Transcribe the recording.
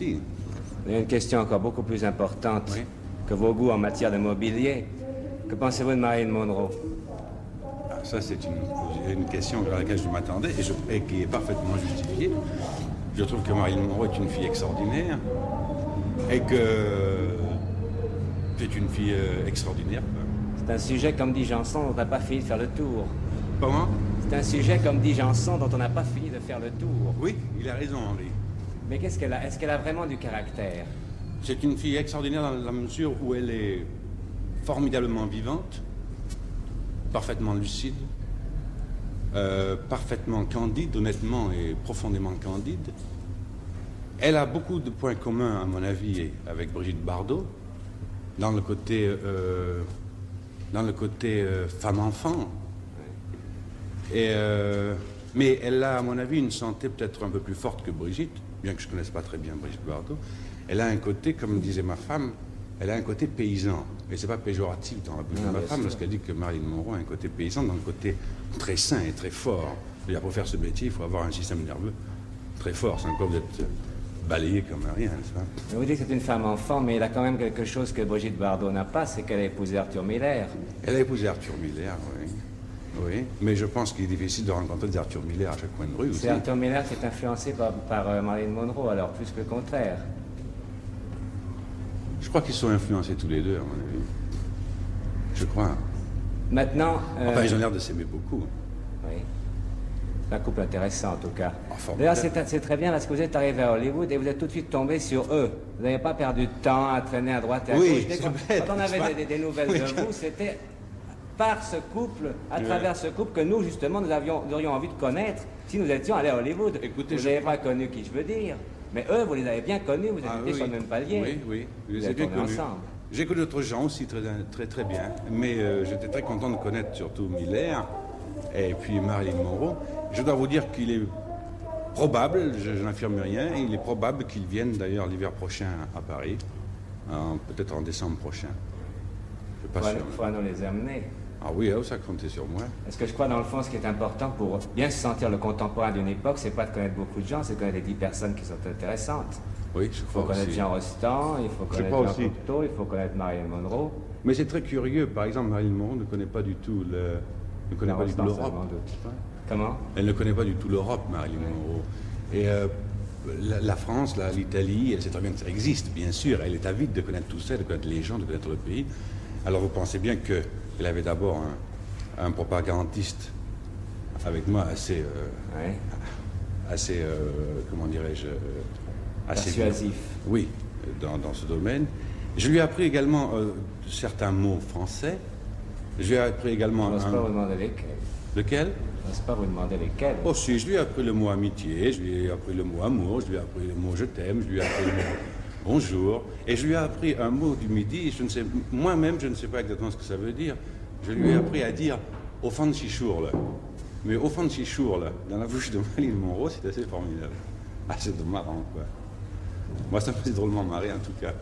Il y a une question encore beaucoup plus importante que vos goûts en matière de mobilier. Que pensez-vous de Marilyn Monroe? Ça, c'est une question à laquelle je m'attendais et qui est parfaitement justifiée. Je trouve que Marilyn Monroe est une fille extraordinaire et que c'est une fille extraordinaire. C'est un sujet, comme dit Janson, dont on n'a pas fini de faire le tour. Comment? C'est un sujet, comme dit Janson, dont on n'a pas fini de faire le tour. Oui, il a raison, Henri. Mais qu'est-ce qu'elle a? Est-ce qu'elle a vraiment du caractère? C'est une fille extraordinaire dans la mesure où elle est formidablement vivante, parfaitement lucide, parfaitement candide, honnêtement et profondément candide. Elle a beaucoup de points communs, à mon avis, avec Brigitte Bardot, dans le côté femme-enfant. Mais elle a, à mon avis, une santé peut-être un peu plus forte que Brigitte, bien que je ne connaisse pas très bien Brigitte Bardot. Elle a un côté, comme disait ma femme, elle a un côté paysan. Et c'est pas péjoratif dans la bouche de ma femme, lorsqu'elle dit que Marilyn Monroe a un côté paysan, dans le côté très sain et très fort. C'est-à-dire, pour faire ce métier, il faut avoir un système nerveux très fort, sans quoi vous êtes balayé comme rien, n'est-ce pas? Vous dites que c'est une femme enfant, mais elle a quand même quelque chose que Brigitte Bardot n'a pas, c'est qu'elle a épousé Arthur Miller. Elle a épousé Arthur Miller, oui. Oui, mais je pense qu'il est difficile de rencontrer des Arthur Miller à chaque coin de rue aussi. C'est Arthur Miller qui est influencé par Marilyn Monroe, alors plus que le contraire. Je crois qu'ils sont influencés tous les deux, à mon avis. Je crois. Maintenant... Enfin, ils ont l'air de s'aimer beaucoup. Oui. C'est un couple intéressant, en tout cas. Oh, d'ailleurs, c'est très bien parce que vous êtes arrivé à Hollywood et vous êtes tout de suite tombé sur eux. Vous n'avez pas perdu de temps à traîner à droite et à oui, gauche. Quand on avait des nouvelles de vous, c'était par ce couple, à travers ce couple, que nous, justement, nous aurions envie de connaître si nous étions allés à Hollywood. Écoutez, vous n'avez pas connu qui je veux dire. Mais eux, vous les avez bien connus, vous étiez sur le même palier. Oui, oui, vous les ai bien connus. Ensemble. J'ai connu d'autres gens aussi très bien, mais j'étais très content de connaître surtout Miller et puis Marilyn Monroe. Je dois vous dire qu'il est probable, je n'affirme rien, il est probable qu'ils viennent d'ailleurs l'hiver prochain à Paris, peut-être en décembre prochain. Je suis pas sûr. Il faudra nous les amener. Ah oui, ça comptait sur moi. Parce que je crois, dans le fond, ce qui est important pour bien se sentir le contemporain d'une époque, c'est pas de connaître beaucoup de gens, c'est de connaître les 10 personnes qui sont intéressantes. Oui, je crois aussi. Il faut connaître Jean Rostand, il faut connaître Jean Cocteau, il faut connaître Marilyn Monroe. Mais c'est très curieux, par exemple, Marilyn Monroe ne connaît pas du tout l'Europe. Comment? Elle ne connaît pas du tout l'Europe, Marilyn Monroe. Et la France, l'Italie, elle sait très bien que ça existe, bien sûr. Elle est avide de connaître tout ça, de connaître les gens, de connaître le pays. Alors vous pensez bien qu'elle avait d'abord un propagandiste avec moi assez comment dirais-je, assez persuasif. Oui, dans ce domaine. Je lui ai appris également certains mots français. Je lui ai appris également Je n'ose pas vous demander lesquels. Lequel? Je n'ose pas vous demander lesquels. Oh si, je lui ai appris le mot amitié, je lui ai appris le mot amour, je lui ai appris le mot je t'aime, je lui ai appris le mot bonjour, et je lui ai appris un mot du midi, moi-même je ne sais pas exactement ce que ça veut dire. Je lui ai appris à dire au fond de Chichour, là. Mais au fond de Chichour, là, dans la bouche de Marilyn Monroe, c'est assez formidable. Ah, c'est marrant, quoi. Moi, ça me fait drôlement marrer, en tout cas.